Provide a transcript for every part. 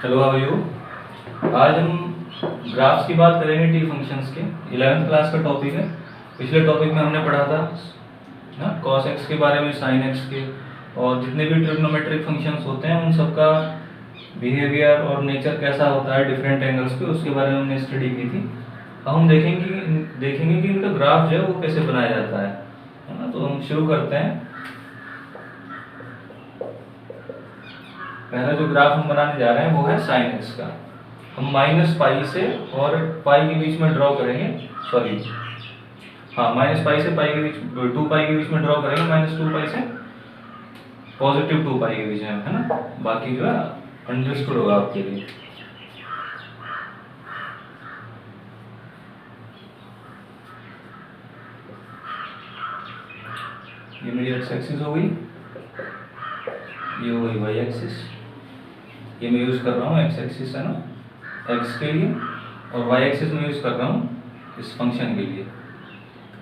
Hello, how are you. आज हम graphs की बात करेंगे, टी फंक्शंस के। 11th क्लास का टॉपिक है। पिछले टॉपिक में हमने पढ़ा था ना कॉस एक्स के बारे में, साइन एक्स के, और जितने भी ट्रिग्नोमेट्रिक फंक्शंस होते हैं उन सबका बिहेवियर और नेचर कैसा होता है डिफरेंट एंगल्स पे, उसके बारे में हमने स्टडी की थी। अब हम देखेंगे कि इनका ग्राफ जो है वो कैसे बनाया जाता है ना। तो हम शुरू करते हैं। पहला जो ग्राफ हम बनाने जा रहे हैं वो है साइन एक्स का। हम माइनस पाई से और पाई के बीच में ड्रॉ करेंगे, सॉरी हाँ, माइनस पाई से पाई के बीच, 2 पाई के बीच में ड्रॉ करेंगे, -2 पाई से पॉजिटिव 2 पाई के बीच में, है ना। बाकी जो है अंडरस्टूड होगा आपके लिए। ये मेरी एक्स एक्सिस हो गई, ये हो गई वाई एक्सिस। ये मैं यूज कर रहा हूँ एक्स एक्सिस है ना एक्स के लिए, और वाई एक्सिस में यूज कर रहा हूँ इस फंक्शन के लिए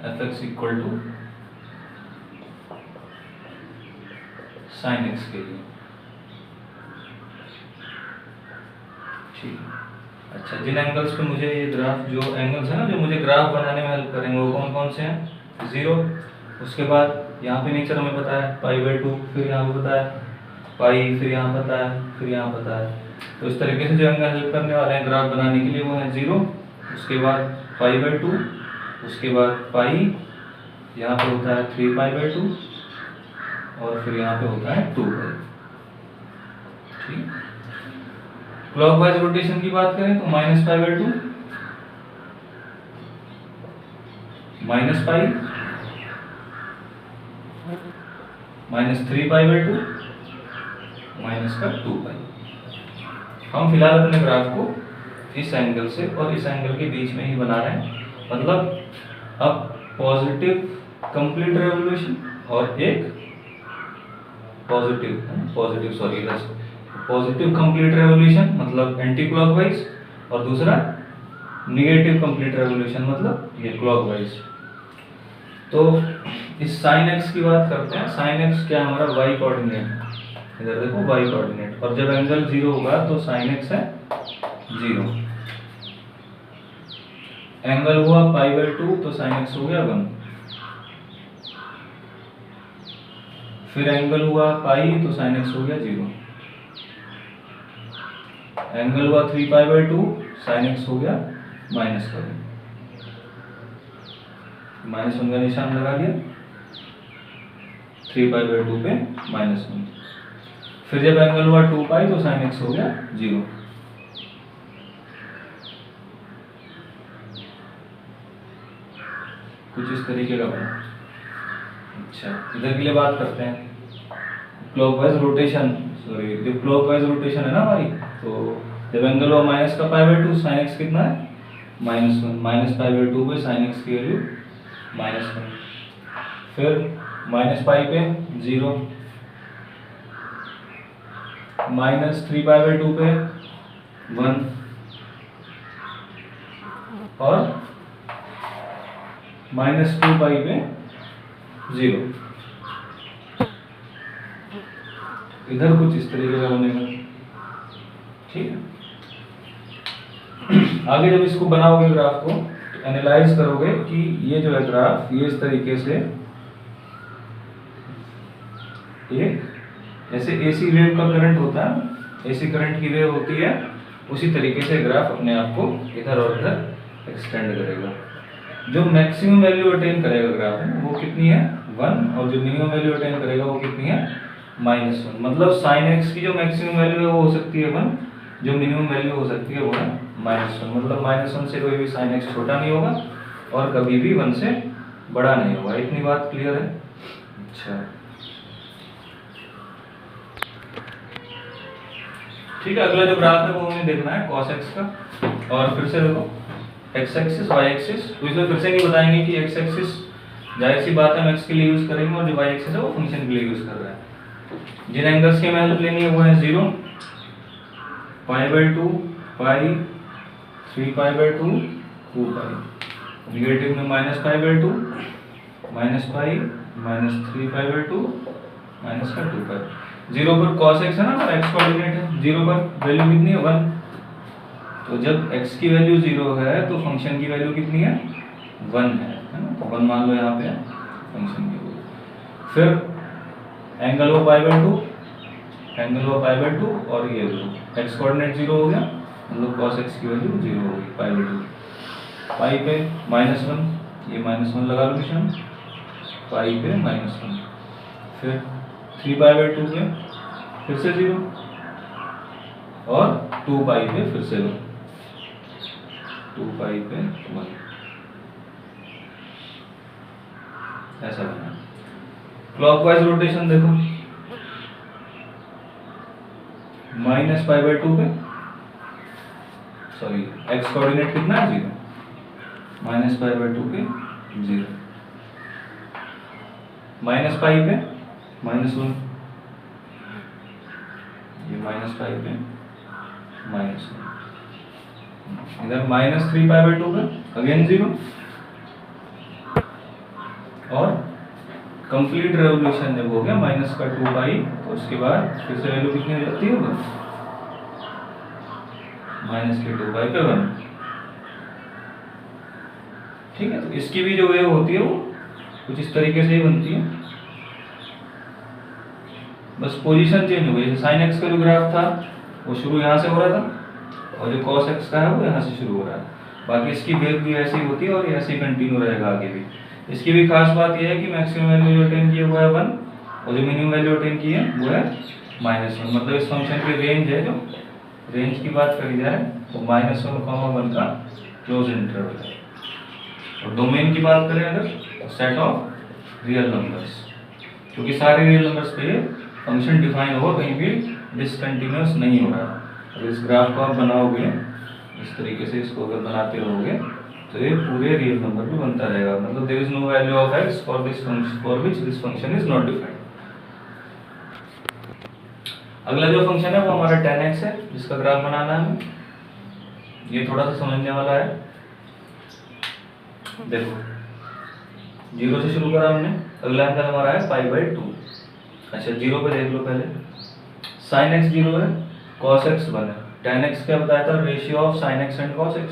F X equal to sine X के लिए। ठीक, अच्छा, जिन एंगल्स पे मुझे ये ग्राफ, जो एंगल्स है ना जो मुझे ग्राफ बनाने में हेल्प करेंगे वो कौन कौन से हैं? 0, उसके बाद यहाँ पे नेचर हमें पता है π/2, फिर यहाँ पे पता है पाई, फिर यहाँ पता है, फिर यहाँ पता है। तो इस तरीके से जो एंगल हेल्प करने वाले हैं ग्राफ बनाने के लिए वो है 0, उसके बाद π/2, उसके बाद पाई, यहाँ पे होता है 3π/2, और फिर यहाँ पे होता है 2π। ठीक, क्लॉकवाइज रोटेशन की बात करें तो -π/2, -पाई, -3π/2, -2π। हम फिलहाल अपने ग्राफ को इस एंगल से और इस एंगल के बीच में ही बना रहे हैं, मतलब अब पॉजिटिव कंप्लीट रेवोल्यूशन और एक पॉजिटिव कंप्लीट रेवोल्यूशन मतलब एंटी क्लॉकवाइज, और दूसरा निगेटिव कंप्लीट रेवोल्यूशन मतलब ये क्लॉकवाइज। तो इस साइन एक्स की बात करते हैं। साइन एक्स क्या है? हमारा वाई कोऑर्डिनेट, इधर देखो वाई कोऑर्डिनेट, और जब एंगल 0 होगा तो साइन एक्स है 0। एंगल हुआ π/2 तो साइन एक्स हो गया 1। फिर एंगल हुआ पाई तो साइन एक्स हो गया 0। एंगल हुआ 3π/2, साइन एक्स हो गया -1। -1 का निशान लगा दिया, 3π/2 पे -1। फिर जब एंगल हुआ 2π तो साइन एक्स हो गया 0। कुछ इस तरीके का बना। अच्छा, इधर के लिए बात करते हैं क्लॉकवाइज रोटेशन। सॉरी, जब क्लॉकवाइज रोटेशन है ना हमारी, तो जब एंगल हुआ माइनस का π/2, साइन एक्स कितना है? -1। -π/2 पे साइन एक्स की वैल्यू -1। फिर -पाई पे 0, -3π/2 पे 1, और -2π पे 0। इधर कुछ इस तरीके का बनेगा। ठीक है, आगे जब इसको बनाओगे ग्राफ को, तो एनालाइज करोगे कि ये जो है ग्राफ, ये इस तरीके से एक जैसे एसी वेव का करंट होता है, एसी करंट की वेव होती है, उसी तरीके से ग्राफ अपने आप को इधर और इधर एक्सटेंड करेगा। जो मैक्सिमम वैल्यू अटेन करेगा ग्राफ में वो कितनी है? 1, और जो मिनिमम वैल्यू अटेन करेगा वो कितनी है? -1। मतलब साइन एक्स की जो मैक्सिमम वैल्यू है वो हो सकती है 1, जो मिनिमम वैल्यू हो सकती है वो है -1। मतलब -1 से कोई भी साइन एक्स छोटा नहीं होगा और कभी भी 1 से बड़ा नहीं होगा। इतनी बात क्लियर है? अच्छा, ठीक है। अगला जो ग्राफ है वो हमें देखना है कॉस एक्स का। और फिर से देखो एक्स एक्सिस, वाई एक्सिस, तो इसमें फिर से नहीं बताएंगे कि एक्स एक्सिस जाहिर सी बात है हम एक्स के लिए यूज करेंगे, और जो वाई एक्सिस है वो फंक्शन के लिए यूज कर रहा है। जिन एंगल्स की हमें हेल्प लेनी है वो है 0, π/2, पाई, 3π/2, 2π। निगेटिव में -π/2, -पाई, -3π/2, -2π। 0 पर cos x है ना, हमारा x कोऑर्डिनेट है, 0 पर वैल्यू कितनी है 1। तो जब x की वैल्यू 0 है तो फंक्शन की वैल्यू कितनी है 1 है ना, तो 1 मान लो यहाँ पे फंक्शन की वैल्यू। फिर एंगल हुआ π/2, एंगल हुआ π/2 और ये x कोऑर्डिनेट 0 हो गया, मतलब cos x की वैल्यू 0 होगी π/2। पाई पे -1, ये -1 लगा लो निशान, पाई पे -1। फिर 3π/2 पे फिर से 0 और 2 पाई पे फिर से 1, 2 पाई पे 1, ऐसा बना। क्लॉकवाइज रोटेशन देखो, -π/2 पे, सॉरी x कोऑर्डिनेट कितना है 0, -π/2 पे 0, -π पे -1, ये -π पे -1, इधर -3π/2 पे अगेन 0, और कंप्लीट रेवोल्यूशन जब हो गया -2π, तो उसके बाद फिर से वैल्यू कितनी हो जाती है -2π पे 1। ठीक है, तो इसकी भी जो वेव होती है वो कुछ इस तरीके से ही बनती है, बस पोजीशन चेंज हो गई। जैसे sin x का जो ग्राफ था वो शुरू यहाँ से हो रहा था, और जो cos x का है वो यहाँ से शुरू हो रहा है। बाकी इसकी वेव भी ऐसे ही होती है और ऐसे ही कंटिन्यू रहेगा आगे भी। इसकी भी खास बात यह है कि मैक्सिमम वैल्यू जो अटेन की है वो है 1, और जो मिनिमम वैल्यू अटेन की है वो है -1। मतलब इस फंक्शन की रेंज है, जो रेंज की बात करी जाए तो -1, 1 का क्लोज इंटरवल है। और डोमेन की बात करें अगर, तो सेट ऑफ रियल नंबर्स, क्योंकि सारे रियल नंबर्स पे फंक्शन डिफाइन हो, कहीं भी डिसकंटिन्यूअस नहीं हो रहा। अगर इस ग्राफ को आप बनाओगे इस तरीके से, इसको अगर बनाते रहोगे तो ये पूरे रियल नंबर भी बनता रहेगा। मतलब there is no value of x for this function for which this function is not defined. अगला जो फंक्शन है वो हमारा tan x है, जिसका ग्राफ बनाना है। ये थोड़ा सा समझने वाला है। देखो 0 से शुरू करा हमने, अगला एंगल हमारा है π/2। अच्छा 0 पे देख लो पहले, sin x 0 है, cos x 1 है, tan x क्या बताया था, ratio of sin x and cos x,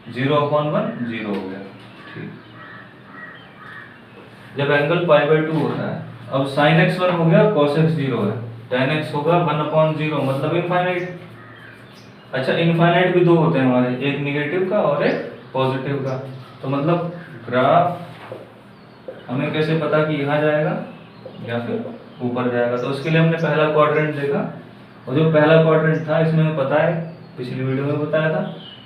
0/1 0 हो गया। ठीक, जब एंगल π/2 होता है, अब sin x 1 हो गया, cos x 0 है, tan x होगा 1/0, मतलब इनफाइनाइट। अच्छा इनफाइनाइट भी दो होते हैं हमारे, एक निगेटिव का और एक पॉजिटिव का। तो मतलब ग्राफ हमें कैसे पता कि यहाँ जाएगा या फिर ऊपर जाएगा, तो उसके लिए हमने पहला क्वाड्रेंट देखा, और जो पहला क्वाड्रेंट था इसमें हमें पता है, पिछली वीडियो में बताया था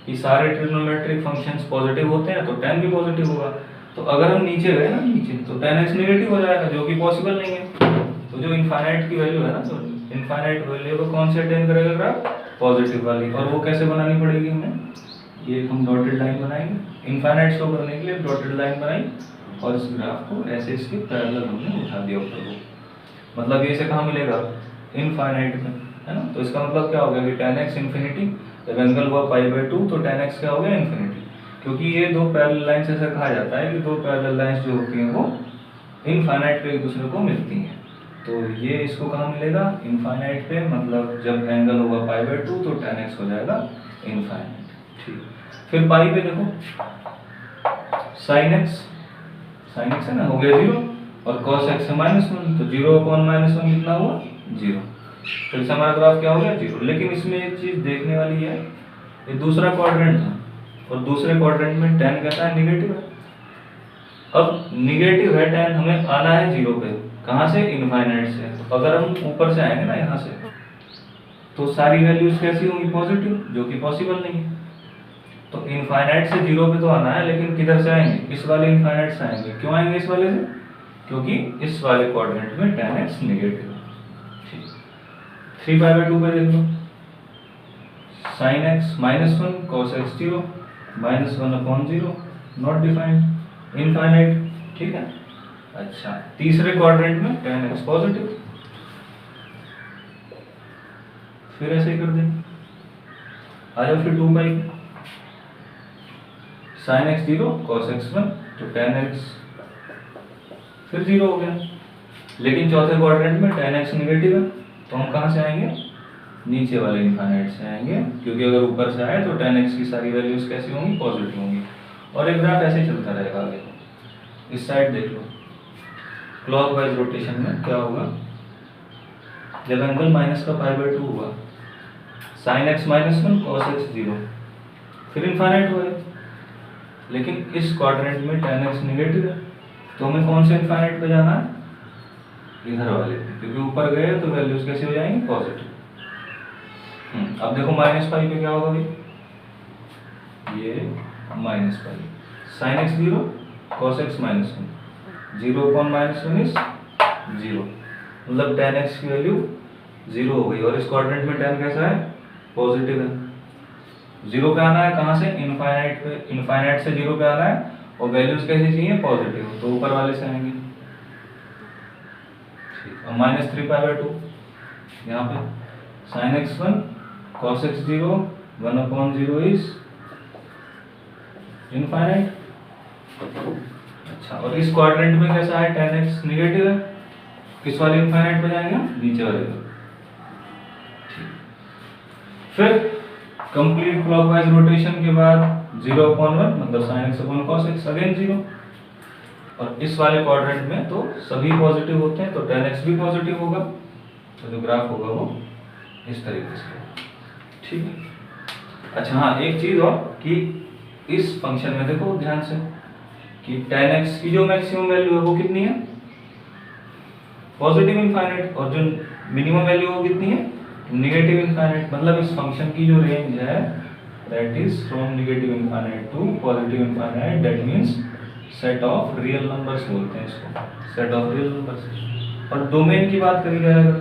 कि सारे ट्रिग्नोमेट्रिक फंक्शंस पॉजिटिव होते हैं, तो tan भी पॉजिटिव होगा। तो अगर हम नीचे गए ना, नीचे, तो tan x नेगेटिव हो जाएगा, जो कि पॉसिबल नहीं है। तो जो इनफाइनाइट की वैल्यू है ना, तो इनफाइनाइट वैल्यू को कौन से अटेन करेगा ग्राफ, पॉजिटिव वाली। और वो कैसे बनानी पड़ेगी हमें, ये हम डॉटेड लाइन बनाएंगे, इनफाइनाइट शो करने के लिए डॉटेड लाइन बनाई, और इस ग्राफ को ऐसे इसके पैरेलल हमने उठा दिया ऊपर को। मतलब ये से कहाँ मिलेगा, इनफाइनाइट में, है ना। तो इसका मतलब क्या हो गया कि tan x इन्फिनिटी, जब एंगल हुआ π/2 तो tan x क्या हो गया, इन्फिनिटी। क्योंकि ये दो पैरेलल लाइंस, ऐसा कहा जाता है कि दो पैरेलल लाइंस जो होती हैं वो इनफाइनाइट पे एक दूसरे को मिलती हैं। तो ये इसको कहाँ मिलेगा, इनफाइनाइट पे, मतलब जब एंगल होगा π/2 तो tan x हो जाएगा इनफाइनाइट। ठीक, फिर पाई पे देखो, sin x है ना, हो गया 0, और cos x है -1, तो 0/-1 कितना हुआ 0। फिर से हमारा ग्राफ क्या हो गया 0। लेकिन इसमें एक चीज देखने वाली है, ये दूसरा क्वाड्रेंट था, और दूसरे क्वाड्रेंट में tan कैसा है, निगेटिव है। अब निगेटिव है tan, हमें आना है 0 पे, कहाँ से, इनफाइनाइट से। तो अगर हम ऊपर से आएंगे ना यहाँ से, तो सारी वैल्यूज कैसी होंगी, पॉजिटिव, जो कि पॉसिबल नहीं है। तो इनफाइनाइट से 0 पे तो आना है, लेकिन किधर से आएंगे, इस वाले इनफाइनाइट से आएंगे। क्यों आएंगे इस वाले से, क्योंकि इस वाले क्वाड्रेंट में tan x नेगेटिव है। ठीक, 3π/2 पे देख लो, sin x -1, cos x 0, -1/0, not defined, infinite. ठीक है। अच्छा तीसरे क्वाड्रेंट में tan x पॉजिटिव, फिर ऐसे ही कर देंगे। आ जाओ फिर 2π, sin x 0, cos x 1, तो tan x फिर 0 हो गया। लेकिन चौथे क्वाड्रेंट में tan x नेगेटिव है, तो हम कहाँ से आएंगे, नीचे वाले इनफाइनाइट से आएंगे, क्योंकि अगर ऊपर से आए तो tan x की सारी वैल्यूज कैसी होंगी, पॉजिटिव होंगी। और एक ग्राफ ऐसे चलता रहेगा आगे। इस साइड देख लो, क्लॉकवाइज रोटेशन में क्या होगा, जब एंगल -π/2 हुआ, sin x -1 cos x 0, फिर इनफाइनाइट हुआ है। लेकिन इस क्वाड्रेंट में tan x नेगेटिव है, तो हमें कौन से इनफाइनाइट पे जाना है, इधर वाले, क्योंकि ऊपर गए तो वैल्यूज कैसे हो जाएंगी, पॉजिटिव। अब देखो -π पे क्या होगा भाई, ये -π, sin x 0 cos x -1, 0/-1 is 0, मतलब tan x की वैल्यू 0 हो गई। और इस क्वाड्रेंट में tan कैसा है, पॉजिटिव है। 0 पे आना है, कहाँ से, इनफाइनाइट पे, इनफाइनाइट से 0 पे आना है, और वैल्यूज कैसी चाहिए, पॉजिटिव, तो ऊपर वाले से आएंगे। ठीक, और -3π/2 यहाँ पे, sin x1 cos x 0 1/0 is infinite. अच्छा, और इस क्वाड्रेंट में कैसा है, tan x नेगेटिव है, किस वाले इनफाइनाइट पे जाएंगे, नीचे वाले पे। फिर कंप्लीट क्लॉकवाइज रोटेशन के बाद 0/1 मतलब sin x cos x again 0। और इस वाले क्वाड्रेंट में तो सभी पॉजिटिव होते हैं, तो tan x भी पॉजिटिव होगा, तो जो ग्राफ होगा वो इस तरीके से। ठीक है। अच्छा हाँ, एक चीज और कि इस फंक्शन में देखो ध्यान से कि tan x की जो मैक्सिमम वैल्यू है वो कितनी है, पॉजिटिव इनफाइनाइट, और जो मिनिमम वैल्यू वो कितनी है, नेगेटिव इनफाइनाइट। मतलब इस फंक्शन की जो रेंज है that is from negative infinite to positive infinite, that means set of real numbers बोलते हैं इसको, सेट ऑफ रियल नंबर्स। और डोमेन की बात करी जाए अगर,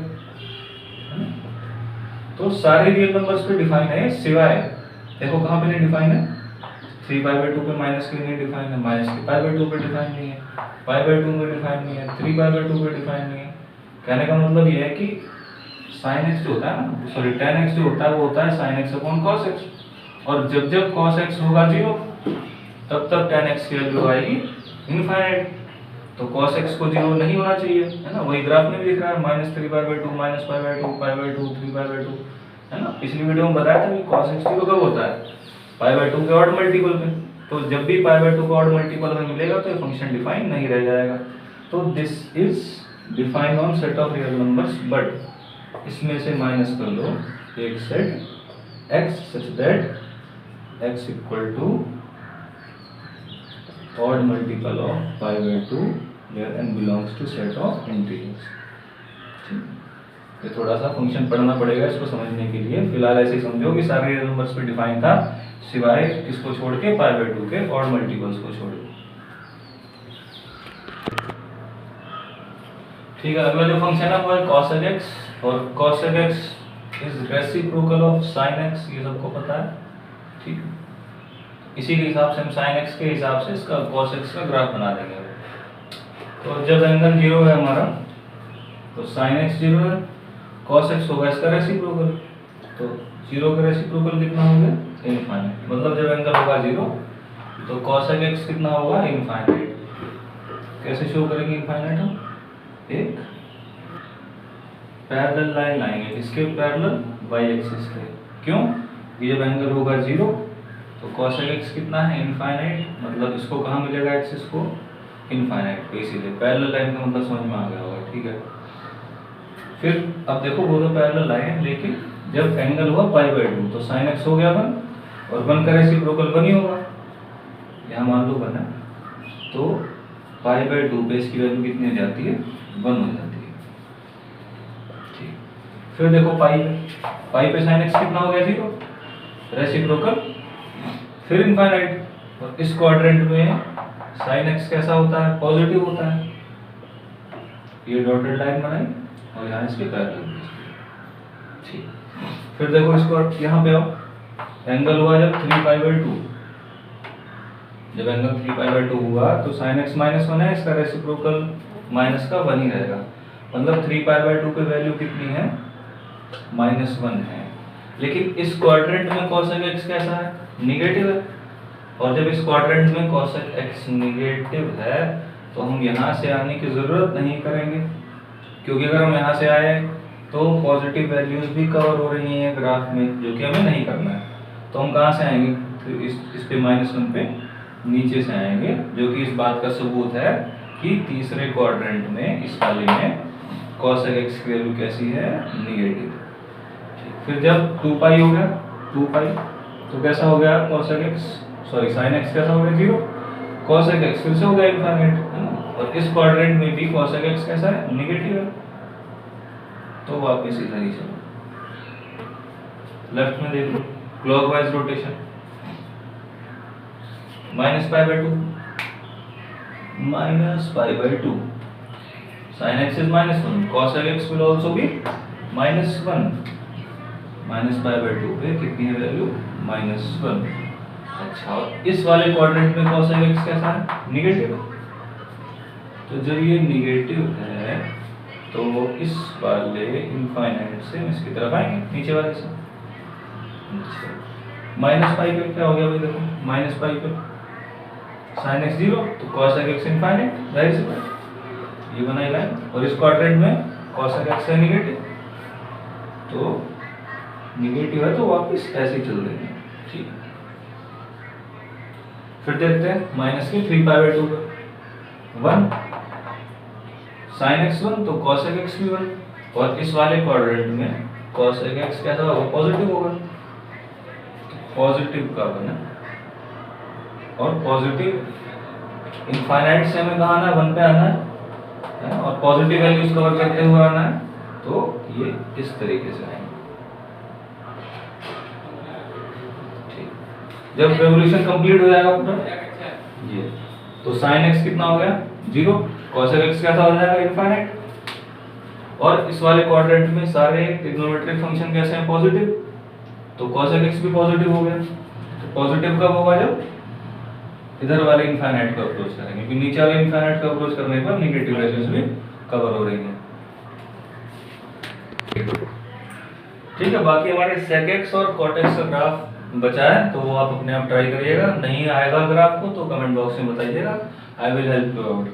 तो सारे रियल नंबर्स पे डिफाइन है, सिवाय देखो कहाँ पे नहीं डिफाइन है, 3π/2 पे माइनस के नहीं डिफाइन है, -3π/2 पे डिफाइन नहीं है, π/2 में डिफाइन नहीं है, 3π/2 पे डिफाइन नहीं है। कहने का मतलब ये है कि sin x जो होता है ना, सॉरी tan x जो होता है वो होता है sin x cos x, और जब जब cos x होगा 0 तब तब tan x की वैल्यू आएगी इनफाइनाइट। तो cos x को 0 नहीं होना चाहिए, है ना, वही ग्राफ में भी दिख रहा है, -3π/2 -π/2 π/2 3π/2, है ना। पिछली वीडियो में बताया था कि cos x 0 कब होता है, π/2 के ऑड मल्टीपल पे। तो जब भी π/2 का ऑड मल्टीपल हमें मिलेगा तो ये फंक्शन डिफाइन नहीं रह जाएगा। तो this is define on set of real numbers, but इसमें से माइनस कर लो एक set x such that x equal to odd multiple of π/2 where n belongs to set of integers. ये थोड़ा सा फंक्शन पढ़ना पड़ेगा इसको समझने के लिए। फिलहाल ऐसे समझो कि सारे रियल नंबर्स पे डिफाइन था, सिवाय इसको छोड़ के π/2 के ऑड मल्टीपल्स को छोड़ के। ठीक है, अगला जो फंक्शन है वो है cos x, और cos x is reciprocal of sin x, ये सबको पता है। ठीक है, इसी के हिसाब से हम sin x के हिसाब से इसका cos x का ग्राफ बना देंगे। तो जब एंगल 0 है हमारा तो sin x 0 है, cos x होगा इसका रेसिप्रोकल, तो 0 का रेसिप्रोकल कितना हो गया, इनफाइनाइट। मतलब जब एंगल होगा 0 तो cos x कितना होगा, इनफाइनाइट। कैसे शो करेंगे इनफाइनाइट हम, एक पैरेलल लाइन लाएंगे, इसके पैरेलल y एक्सिस के। क्यों, कि जब एंगल होगा 0 तो cos x कितना है, इनफाइनाइट, मतलब इसको कहाँ मिलेगा, एक्सिस को इनफाइनाइट पे, इसीलिए पैरेलल लाइन का मतलब समझ में आ गया होगा। ठीक है, फिर अब देखो वो तो पैरेलल लाइन है, लेकिन जब एंगल हुआ π/2 तो sin x हो गया 1, और 1 का रेसिप्रोकल 1 ही होगा, यहाँ मान लो 1 है, तो π/2 पे इसकी वैल्यू कितनी हो जाती है, 1 हो जाती है। ठीक, फिर देखो पाई पे sin x कितना हो गया, 0, रेसिप्रोकल, फिर इनफाइनाइट। और इस क्वाड्रेंट में sin x कैसा होता है, पॉजिटिव होता है। ये डॉटेड लाइन बनाई और यहाँ इसके पैरेलल। ठीक, फिर देखो इसको यहाँ पे आओ, एंगल हुआ जब 3π/2, जब एंगल 3π/2 हुआ तो sin x -1 है, इसका रेसिप्रोकल माइनस का 1 ही रहेगा। मतलब 3π/2 पे वैल्यू कितनी है, -1 है। लेकिन इस क्वाड्रेंट में cos x कैसा है, निगेटिव है, और जब इस क्वाड्रेंट में cos x निगेटिव है तो हम यहाँ से आने की जरूरत नहीं करेंगे, क्योंकि अगर हम यहाँ से आए तो पॉजिटिव वैल्यूज भी कवर हो रही हैं ग्राफ में, जो कि हमें नहीं करना है। तो हम कहाँ से आएंगे? तो इस पे -1 पे नीचे से आएंगे, जो कि इस बात का सबूत है कि तीसरे क्वाड्रेंट में, इस वाले में cosec x की वैल्यू कैसी है? निगेटिव। फिर जब 2 पाई हो गया, 2 पाई तो कैसा हो गया? cosec x, sorry sin x कैसा हो गया? 0। cosec x फिर से हो गया इनफाइनाइट, है ना। और इस क्वाड्रेंट में भी cosec x कैसा है? निगेटिव है। तो वापस इधर ही चलो, लेफ्ट में देख लो, clockwise rotation, -π/2, -π/2, sin x is -1, cosec x will also be -1, -π/2 पे कितनी है वैल्यू? -1। अच्छा, और इस वाले क्वाड्रेंट में cosec x कैसा है? निगेटिव। तो जब ये निगेटिव है तो इस वाले इनफाइनाइट से हम इसकी तरफ आएंगे, नीचे वाले से। अच्छा, -π पे क्या हो गया भाई? देखो, -π पे sin x 0, तो cosec x इनफाइनाइट, जाहिर सी बात ये बनाई लाइन। और इस क्वाड्रेंट में cosec x है निगेटिव, तो निगेटिव है तो वापस ऐसे ही चल देंगे, ठीक है। फिर देखते हैं माइनस के 3π/2 पे 1, sin x 1 तो cosec x भी 1, और इस वाले क्वाड्रेंट में cosec x कैसा होगा? पॉजिटिव होगा, पॉजिटिव का बना। और पॉजिटिव इनफाइनाइट से हमें कहाँ आना है? 1 पे आना है, और पॉजिटिव वैल्यूज कवर करते हुए आना है, तो ये इस तरीके से आएंगे, ठीक। जब रेवोल्यूशन कंप्लीट हो जाएगा पूरा ये, तो sin x कितना हो गया? 0, cosec x कैसा हो जाएगा? इनफाइनाइट। और इस वाले क्वाड्रेंट में सारे ट्रिग्नोमेट्रिक फंक्शन कैसे हैं? पॉजिटिव, तो cosec x भी पॉजिटिव हो गया। तो पॉजिटिव कब होगा? जब इधर वाले इनफाइनाइट को अप्रोच करेंगे, क्योंकि नीचे वाले इनफाइनाइट को अप्रोच करने पर नेगेटिव वैल्यूज भी कवर हो रही हैं, ठीक है। बाकी हमारे sec x और cot x का ग्राफ बचा है, तो वो आप अपने आप ट्राई करिएगा। नहीं आएगा अगर आपको तो कमेंट बॉक्स में बताइएगा, I will help you out,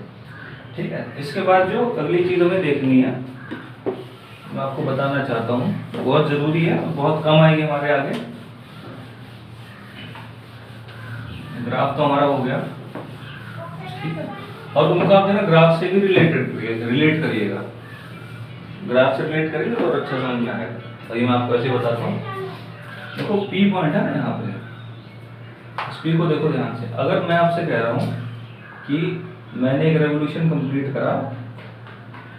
ठीक है। इसके बाद जो अगली चीज हमें देखनी है, मैं आपको बताना चाहता हूँ, बहुत जरूरी है, बहुत कम आएगी हमारे आगे। ग्राफ तो हमारा हो गया, ठीक है। और उनका आप ना ग्राफ से भी रिलेट करिएगा, ग्राफ से रिलेट करिए तो अच्छा समझ में आएगा। अभी मैं आपको ऐसे बताता हूँ, देखो P पॉइंट है ना यहाँ पे, इस P को देखो ध्यान से। अगर मैं आपसे कह रहा हूँ कि मैंने एक रेवोल्यूशन कंप्लीट करा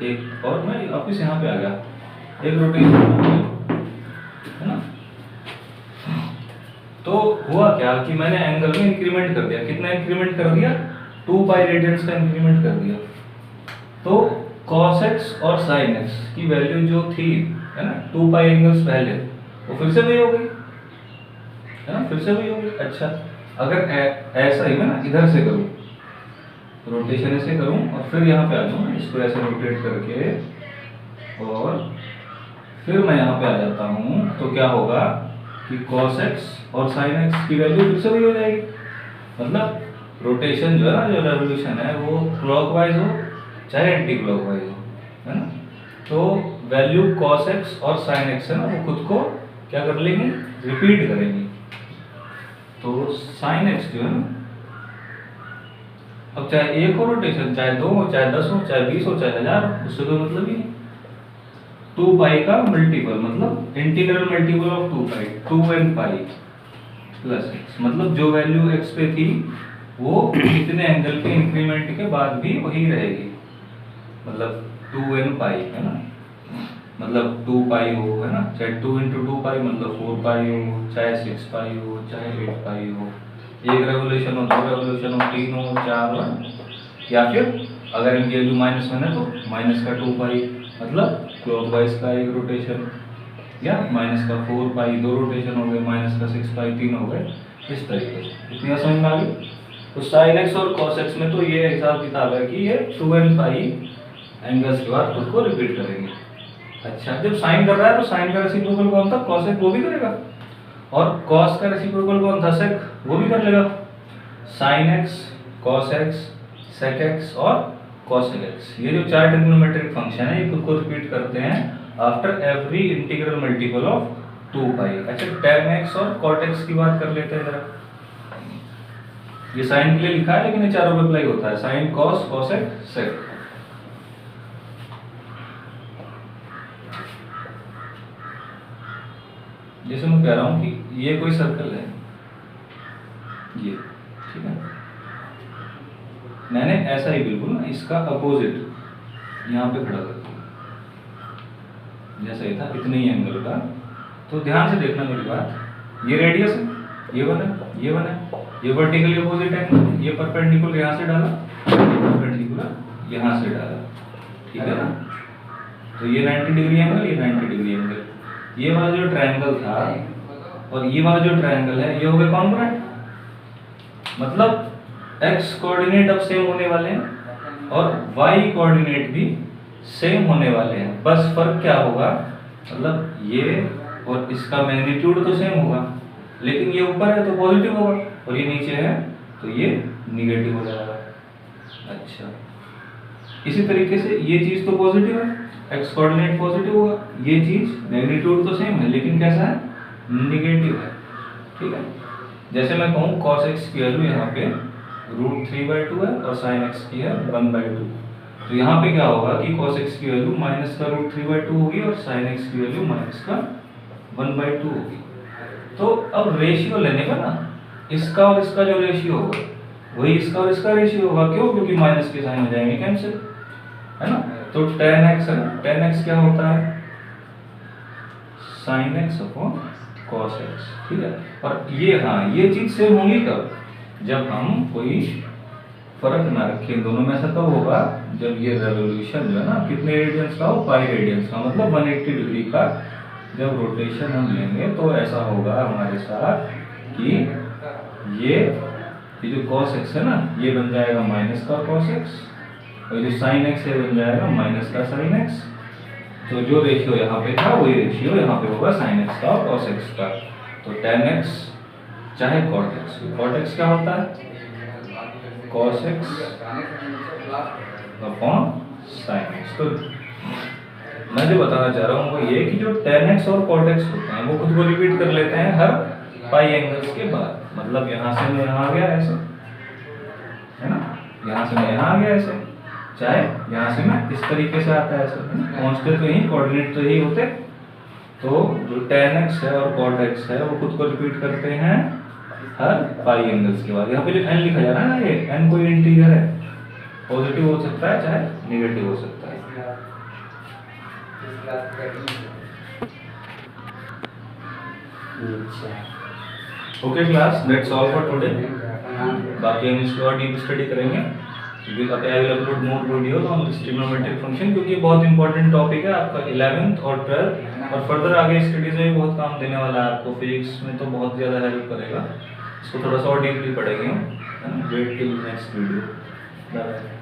एक, और मैं वापस यहाँ पे आ गया, एक रोटेशन, है ना, तो हुआ क्या कि मैंने एंगल में इंक्रीमेंट कर दिया। कितना इंक्रीमेंट कर दिया? 2 पाई रेडियंस का इंक्रीमेंट कर दिया। तो cos x और sin x की वैल्यू जो थी, है ना, 2 पाई एंगल्स पहले, वो फिर से वही हो गई, है ना, फिर से वही हो गई। अच्छा, अगर ऐसा ही मैं ना इधर से करूँ, रोटेशन ऐसे करूँ और फिर यहाँ पे आ जाऊँ, इसको ऐसे रोटेट करके, और फिर मैं यहाँ पे आ जाता हूँ, तो क्या होगा कि cos x और sin x की वैल्यू फिर से वही हो जाएगी। मतलब रोटेशन जो है ना, जो रेवोल्यूशन है, वो क्लॉकवाइज हो चाहे एंटी क्लॉकवाइज हो, है ना, तो वैल्यू cos x और sin x है ना, वो खुद को क्या कर लेंगे? रिपीट करेंगे। तो sin x जो है ना, अब चाहे एक हो रोटेशन, चाहे 2 हो, चाहे 10 हो, चाहे 20 हो, चाहे 1000 हो, उससे कोई मतलब ही नहीं। 2 पाई का मल्टीपल मतलब integral multiple of 2 pi, 2n pi plus x, मतलब जो वैल्यू x पे थी वो इतने एंगल के इंक्रीमेंट के बाद भी वही रहेगी, मतलब 2n पाई, है ना, मतलब 2 पाई हो, है ना, चाहे 2 × 2 पाई मतलब 4 पाई हो, चाहे 6 पाई हो, चाहे 8 पाई हो, एक रेवोल्यूशन हो, 2 रेवोल्यूशन हो, 3 हो, 4 हो, या फिर अगर इनकी वैल्यू -1 है तो -2 पाई मतलब क्लॉकवाइज का एक रोटेशन, या -4 पाई 2 रोटेशन हो गए, -6 पाई 3 हो गए, इस तरीके से। इतनी समझ में आ गई? तो sin x और cos x में तो ये हिसाब किताब है कि ये 2n पाई एंगल्स के बाद खुद को रिपीट करेंगे। अच्छा, जब साइन कर रहा है तो साइन का रेसिप्रोकल कौन था? cos x, वो भी करेगा। और cos का रेसिप्रोकल कौन था? sec, वो भी कर लेगा। sin x, cos x, sec x और cosec x, ये जो 4 ट्रिग्नोमेट्रिक फंक्शन है, ये खुद को रिपीट करते हैं after every integral multiple of 2 पाई। अच्छा tan x और cot x की बात कर लेते हैं जरा। ये साइन के लिए लिखा है लेकिन ये चारों पे अप्लाई होता है, साइन cos cosec sec। जैसे मैं कह रहा हूं कि ये कोई सर्कल है, ये ठीक है, मैंने ऐसा ही बिल्कुल ना इसका अपोजिट यहाँ पे खड़ा कर दिया, जैसा ये था इतने ही एंगल का। तो ध्यान से देखना मेरी बात, ये रेडियस है, ये बना, ये बना, ये वर्टिकली अपोजिट एंगल, ये परपेंडिकुलर यहाँ से डाला, ये परपेंडिकुलर यहाँ से डाला, ठीक है ना। तो ये 90 डिग्री एंगल, ये 90 डिग्री एंगल, ये वाला जो ट्रायंगल था और ये वाला जो ट्रायंगल है ये हो गए कॉन्ग्रुएंट। मतलब x कोऑर्डिनेट अब सेम होने वाले हैं और y कोऑर्डिनेट भी सेम होने वाले हैं। बस फर्क क्या होगा, मतलब ये और इसका मैग्नीट्यूड तो सेम होगा, लेकिन ये ऊपर है तो पॉजिटिव होगा और ये नीचे है तो ये निगेटिव हो जाएगा। अच्छा, इसी तरीके से ये चीज तो पॉजिटिव है, x कोऑर्डिनेट पॉजिटिव होगा, ये चीज मैग्नीट्यूड तो सेम है लेकिन कैसा है, निगेटिव है, ठीक है। जैसे मैं कहूँ cos x की वैल्यू यहाँ पे √3/2 है और sin x की है 1/2, तो यहाँ पे क्या होगा कि cos x की वैल्यू माइनस का √3/2 होगी और sin x की वैल्यू माइनस का 1/2 होगी। तो अब रेशियो लेने का ना, इसका और इसका जो रेशियो होगा वही इसका और इसका रेशियो होगा। क्यों? क्योंकि माइनस के साइन हो जाएंगे कैंसिल, है ना। तो tan x है, tan x क्या होता है, sin x upon cos x, ठीक है। और ये हाँ ये चीज सेम होंगी कब, जब हम कोई फर्क ना रखें दोनों में। ऐसा कब होगा, जब ये रेवोल्यूशन जो है ना कितने रेडियंस का हो, पाई रेडियंस का, मतलब 180 डिग्री का जब रोटेशन हम लेंगे तो ऐसा होगा हमारे साथ कि ये जो cos x है ना ये बन जाएगा माइनस का cos x और जो sin x है बन जाएगा माइनस का sin x। तो जो रेशियो यहाँ पे था वही रेशियो यहाँ पे होगा sin x का और cos x का। तो tan x चाहे cot x, cot x क्या होता है, cos x upon sin x। तो मैं जो बताना चाह रहा हूँ वो ये कि जो tan x और cot x होते हैं वो खुद को रिपीट कर लेते हैं हर पाई एंगल्स के बाद। मतलब यहाँ से मैं यहाँ आ गया ऐसे, है ना, यहाँ से मैं यहाँ आ गया ऐसे, चाहे यहाँ से मैं इस तरीके से आता है ऐसे, पहुँचते तो यही, कोऑर्डिनेट तो यही होते। तो जो tan x है और cot x है वो खुद को रिपीट करते हैं हर पाई एंगल्स के बाद। यहाँ पे जो n लिखा जा रहा है ना, ये n कोई इंटीजर है, पॉजिटिव हो सकता है चाहे नेगेटिव हो सकता है। Okay class, that's all for today. बाकी हम इसको और डीप स्टडी करेंगे क्योंकि I will upload more videos on this trigonometric function, क्योंकि बहुत इंपॉर्टेंट टॉपिक है आपका 11th और 12th और फर्दर आगे स्टडीज में भी बहुत काम देने वाला है आपको। फिजिक्स में तो बहुत ज़्यादा हेल्प करेगा, इसको थोड़ा सा और डीपली पढ़ेंगे हम। Wait till next video. Bye.